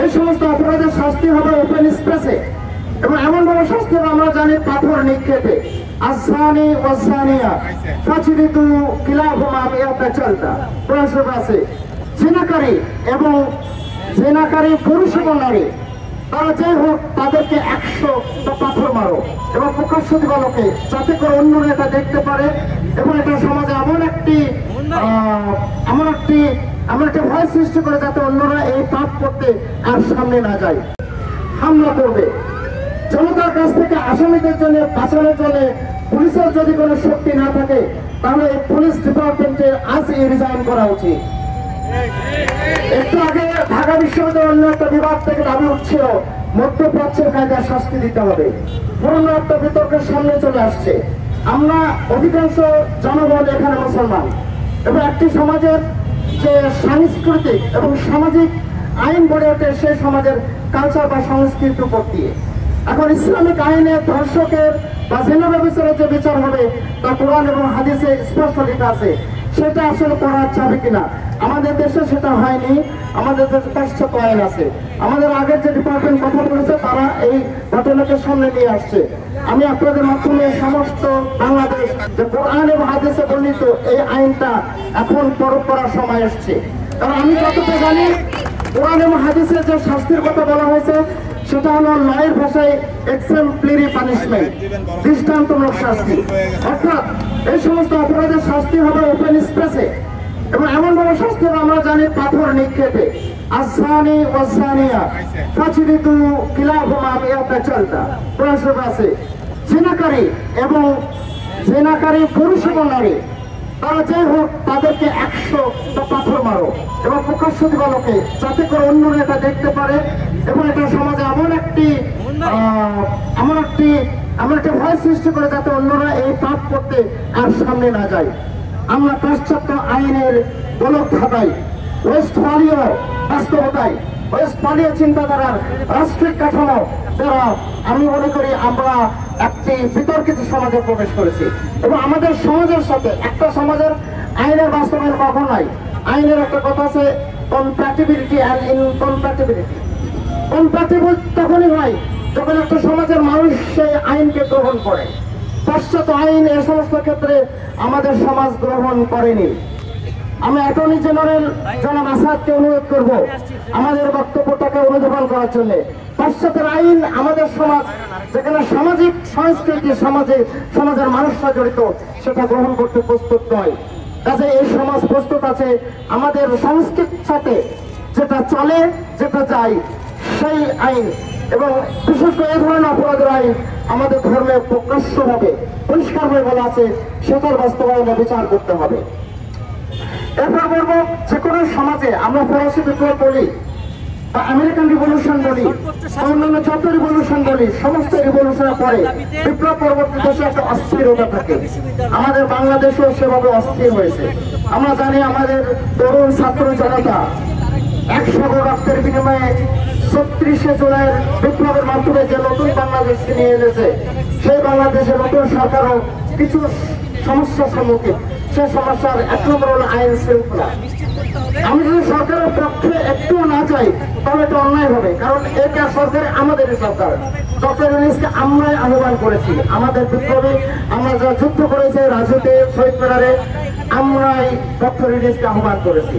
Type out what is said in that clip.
এই সমস্ত অপরাধের শাস্তি হবে ওপেন স্পেসে, এবং এমন ভাবে শাস্তি হবে আমরা জানি পাথর নিক্ষেপে। আসানি ওয়াসানিয়া ফাজলিদু কিলাহুমা বিআতা চলতা প্রশ্ন আছে। জিনাকারী এবং জিনাকারী পুরুষ এবং নারী তারা যাই হোক তাদেরকে 100টা পাথর মারো এবং প্রকাশ্য দিবালোকে, যাতে করে অন্যরা এটা দেখতে পারে এবং এটা সমাজে এমন একটা ভয় সৃষ্টি করে যাতে অন্যরা এই পাপ করতে আর সামনে না যায়। হামলা করবে জনতার কাছ থেকে আসামিদের জন্য বাঁচানোর জন্য পুলিশের যদি কোনো শক্তি না থাকে তাহলে এই পুলিশ ডিপার্টমেন্টের আজই রিজাইন করা উচিত। একটু আগে ঢাকা বিশ্ববিদ্যালয়ের অন্য একটা বিভাগ থেকে দাবি উঠছিল মধ্যপ্রাচ্যের কায়দায় শাস্তি দিতে হবে। পুরনো একটা বিতর্কের সামনে চলে আসছে। আমরা অধিকাংশ জনগণ এখানে মুসলমান এবং একটি সমাজের যে সাংস্কৃতিক এবং সামাজিক আইন গড়ে ওঠে সেই সমাজের কালচার বা সংস্কৃতির উপর দিয়ে। এখন ইসলামিক আইনে ধর্ষকের বা জিনা ব্যভিচারের যে বিচার হবে তা কোরআন এবং হাদিসে স্পষ্ট লেখা আছে। সেটা আসলে করা যাবে কিনা, আমাদের দেশে সেটা হয়নি। আমাদের দেশে পাশ্চাত্য আইন আছে। আমাদের আগের যে ডিপার্টমেন্ট কথা বলেছে তারা এই ঘটনাকে সামনে নিয়ে আসছে। আমি আপনাদের মাধ্যমে সমস্ত বাংলাদেশ যে কোরআন এবং হাদিসে বর্ণিত এই আইনটা এখন প্রয়োগ করার সময় এসছে। কারণ আমি যতটা জানি কোরআন এবং হাদিসে যে শাস্তির কথা বলা হয়েছে সেটা হলো লয়ের ভাষায় এক্সেম্পলারি পানিশমেন্ট, দৃষ্টান্তমূলক শাস্তি। অর্থাৎ এই সমস্ত অপরাধের শাস্তি হবে ওপেন স্পেসে, এবং এমন ভাবে শাস্তি হবে আমরা জানি পাথর নিক্ষেপে। আসানি ওয়াসানিয়া ফাজলিদু কিলাহুমা বিআতা চলতা প্রশ্ন আছে। জিনাকারী এবং জিনাকারী পুরুষ এবং নারী তারা যাই হোক তাদেরকে 100টা পাথর মারো এবং প্রকাশ্য দিবালোকে, যাতে করে অন্যরা এটা দেখতে পারে এবং এটা সমাজে এমন একটা ভয় সৃষ্টি করে যাতে অন্যরা এই পাপ করতে আর সামনে না যায়। আমরা পাশ্চাত্য আইনের গোলক ধাঁধাই ওয়েস্টফালীয় বাস্তবতায় ওয়েস্টফালীয় চিন্তাধারার রাষ্ট্রিক কাঠামো দ্বারা আমি মনে করি আমরা একটি বিতর্কিত সমাজে প্রবেশ করেছি এবং আমাদের সমাজের সাথে একটা সমাজের আইনের বাস্তবায়ন কখন নাই। আইনের একটা কথা আছে কম্প্যাটিবিলিটি অ্যান্ড ইনকম্প্যাটিবিলিটি। কম্প্যাটিবল তখনই হয় যখন একটা সমাজের মানুষ সেই আইনকে গ্রহণ করে। পাশ্চাত্য আইন এ সমস্ত ক্ষেত্রে আমাদের সমাজ গ্রহণ করেনি। আমি অ্যাটর্নি জেনারেল জনাব আসাদকে অনুরোধ করব আমাদের বক্তব্যটাকে অনুধাবন করার জন্য। পাশ্চাত্যের আইন আমাদের সমাজ যেখানে সামাজিক সংস্কৃতি সমাজের মানুষরা জড়িত সেটা গ্রহণ করতে প্রস্তুত নয়। কাজে এই সমাজ প্রস্তুত আছে আমাদের সংস্কৃতির সাথে যেটা চলে যেটা যায় সেই আইন, এবং বিশেষ করে এই ধরনের অপরাধের আইন আমাদের ধর্মে প্রকাশ্যভাবে পরিষ্কারভাবে বলা আছে, সেটার বাস্তবায়নে বিচার করতে হবে। এরপর বলবো যে কোনো সমাজে আমরা ফরাসি বিপ্লব বলি বা আমেরিকান রিভলিউশন বলি, অন্যান্য যত রিভলিউশন বলি, সমস্ত রিভলিউশনের পরে বিপ্লব পরবর্তী দেশে একটা অস্থিরতা থাকে। আমাদের বাংলাদেশেও সেভাবে অস্থির হয়েছে। আমরা জানি আমাদের তরুণ ছাত্র জনতা 100 রক্তের বিনিময়ে 36শে জুলাইয়ের বিপ্লবের মাধ্যমে যে নতুন বাংলাদেশকে নিয়ে এনেছে, সেই বাংলাদেশের নতুন সরকারও কিছু সমস্যার সম্মুখীন। সে সমস্যার 1 নম্বর হলো আইন শৃঙ্খলা। আমি যদি সরকারের পক্ষে একটু না চাই তাহলে এটা অন্যায় হবে, কারণ এটা সরকার আমাদেরই সরকার। ডক্টর ইউনূসকে আমরাই আহ্বান করেছি, আমাদের বিপ্লবী আমরা যারা যুদ্ধ করেছি রাজুতে শহীদ মিনারে, আমরাই ডক্টর ইউনূসকে আহ্বান করেছি।